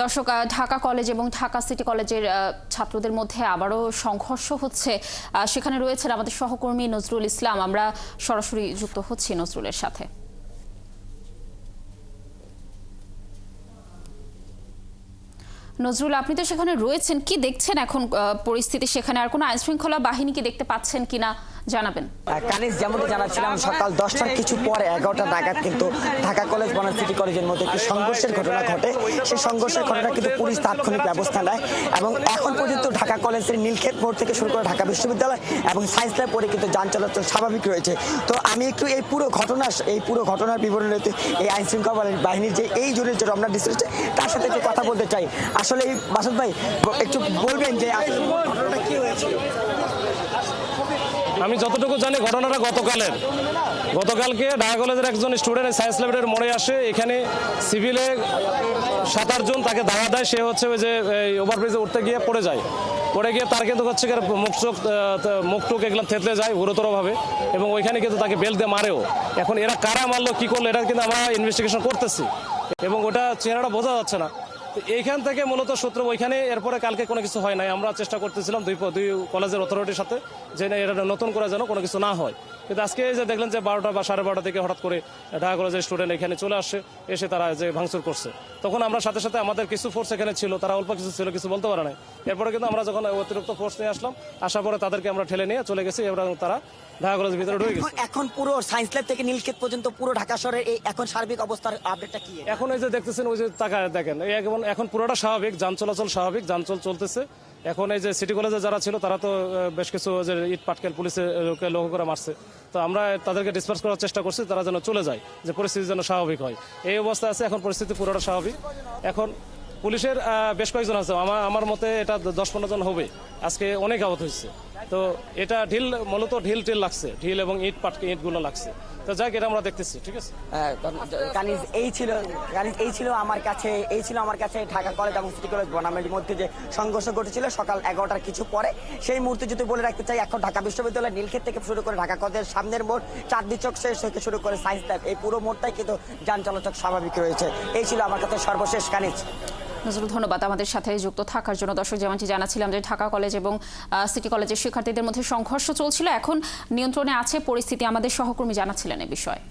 দর্শক, ঢাকা কলেজ এবং ঢাকা সিটি কলেজের ছাত্রদের মধ্যে আবারও সংঘর্ষ হচ্ছে। সেখানে রয়েছেন আমাদের সহকর্মী নজরুল ইসলাম। আমরা সরাসরি যুক্ত হচ্ছি নজরুলের সাথে। নজরুল, আপনি তো সেখানে রয়েছেন, কি দেখছেন এখন পরিস্থিতি সেখানে? আর কোনো আইনশৃঙ্খলা বাহিনী কি দেখতে পাচ্ছেন কিনা জানাবেন। কানিজ যেমনটি জানাচ্ছিলাম, সকাল 10টার কিছু পরে 11টা নাগাদ কিন্তু ঢাকা কলেজ বনাম সিটি কলেজের মধ্যে একটি সংঘর্ষের ঘটনা ঘটে। সেই সংঘর্ষের ঘটনা কিন্তু পুলিশ তাৎক্ষণিক ব্যবস্থা নেয় এবং এখন পর্যন্ত ঢাকা কলেজের নীলক্ষেত মোড় থেকে শুরু করে ঢাকা বিশ্ববিদ্যালয় এবং সায়েন্স ল্যাব পরে কিন্তু যান চলাচল স্বাভাবিক রয়েছে। তো আমি একটু এই পুরো ঘটনার বিবরণীতে এই আইন শৃঙ্খলা বাহিনীর যে এই জোরের যে রমনা ডিস্ট্রিক্ট তার সাথে একটু কথা বলতে চাই। আসলে এই বাসদ ভাই একটু বলবেন যে ঘটনাটা কি হয়েছিল? আমি যতটুকু জানি ঘটনাটা গতকালকে ঢাকা কলেজের একজন স্টুডেন্ট সায়েন্স ল্যাবের মোড়ে আসে। এখানে সিভিলে 7-8 জন তাকে ধাওয়া দেয়। সে হচ্ছে ওই যে ওভারব্রিজে উঠতে গিয়ে পড়ে গিয়ে তার কিন্তু হচ্ছে মুখ টুক এগুলো থেতলে যায় গুরুতরভাবে এবং ওইখানে কিন্তু তাকে বেল্ট দিয়ে মারেও। এখন এরা কারা মারলো কি করলো এটা কিন্তু আমরা ইনভেস্টিগেশন করতেছি এবং ওটা চেহারাটা বোঝা যাচ্ছে না। এইখান থেকে মূলত সূত্র ওইখানে এরপরে কালকে কোনো কিছু হয় নাই। আমরা চেষ্টা করতেছিলাম দুই কলেজের অথরিটির সাথে যে এটা নতুন করে যেন কোনো কিছু না হয়। কিন্তু আজকে যে দেখলেন যে 12টা বা 12:30 থেকে হঠাৎ করে ঢাকা কলেজের স্টুডেন্ট এখানে চলে আসে, এসে তারা যে ভাঙচুর করছে, তখন আমরা সাথে সাথে আমাদের কিছু ফোর্স এখানে ছিল, তারা অল্প কিছু ছিল, কিছু বলতে পারে নাই। এরপরে কিন্তু আমরা যখন অতিরিক্ত ফোর্স নিয়ে আসার পরে তাদেরকে আমরা ঠেলে নিয়ে চলে গেছি এবং তারা ঢাকা কলেজের ভিতরে ঢুকে গেছে। এখন পুরো সায়েন্স ল্যাব থেকে নীলক্ষেত পর্যন্ত পুরো ঢাকা শহরের এই এখন সার্বিক অবস্থার আপডেটটা কি? এখন এই যে দেখতেছেন ওই যে তাকায় দেখেন, এখন পুরোটা স্বাভাবিক, যান চলাচল স্বাভাবিক, যান চলতেছে। এখন এই যে সিটি কলেজে যারা ছিল তারা তো বেশ কিছু যে ইট পাটকেল পুলিশের লক্ষ্য করে মারছে, তো আমরা তাদেরকে ডিসপার্স করার চেষ্টা করছি, তারা যেন চলে যায়, যে পরিস্থিতি যেন স্বাভাবিক হয়। এই অবস্থা আছে এখন, পরিস্থিতি পুরোটা স্বাভাবিক। এখন পুলিশের বেশ কয়েকজন আছে, আমার মতে এটা 10-15 জন হবে। আজকে অনেক আহত হয়েছে। তো এটা মূলত ঢিল লাগছে, ঢিল এবং ইটগুলো লাগছে। তো যাক, এটা আমরা দেখতেছি। ঠিক আছে, কানিজ এই ছিল আমার কাছে ঢাকা কলেজ এবং সিটি কলেজ বনামের মধ্যে যে সংঘর্ষ ঘটেছিল সকাল 11টার কিছু পরে। সেই মুহূর্তে যদি বলে রাখতে চাই, এখন ঢাকা বিশ্ববিদ্যালয় নীলক্ষেত থেকে শুরু করে ঢাকা কলেজের সামনের মোড়, চাঁদনী চক শেষ থেকে শুরু করে সায়েন্স ল্যাব, এই পুরো মোড়টাই কিন্তু যান চলাচল স্বাভাবিক রয়েছে। এই ছিল আমার কাছে সর্বশেষ কানিজ। নজরুল, ধন্যবাদ আমাদের সাথে যুক্ত থাকার জন্য। দর্শক, যেমনটি জানাচ্ছিলাম যে ঢাকা কলেজ এবং সিটি কলেজের শিক্ষার্থীদের মধ্যে সংঘর্ষ চলছিল, এখন নিয়ন্ত্রণে আছে পরিস্থিতি। আমাদের সহকর্মী জানাচ্ছিলেন এ বিষয়ে।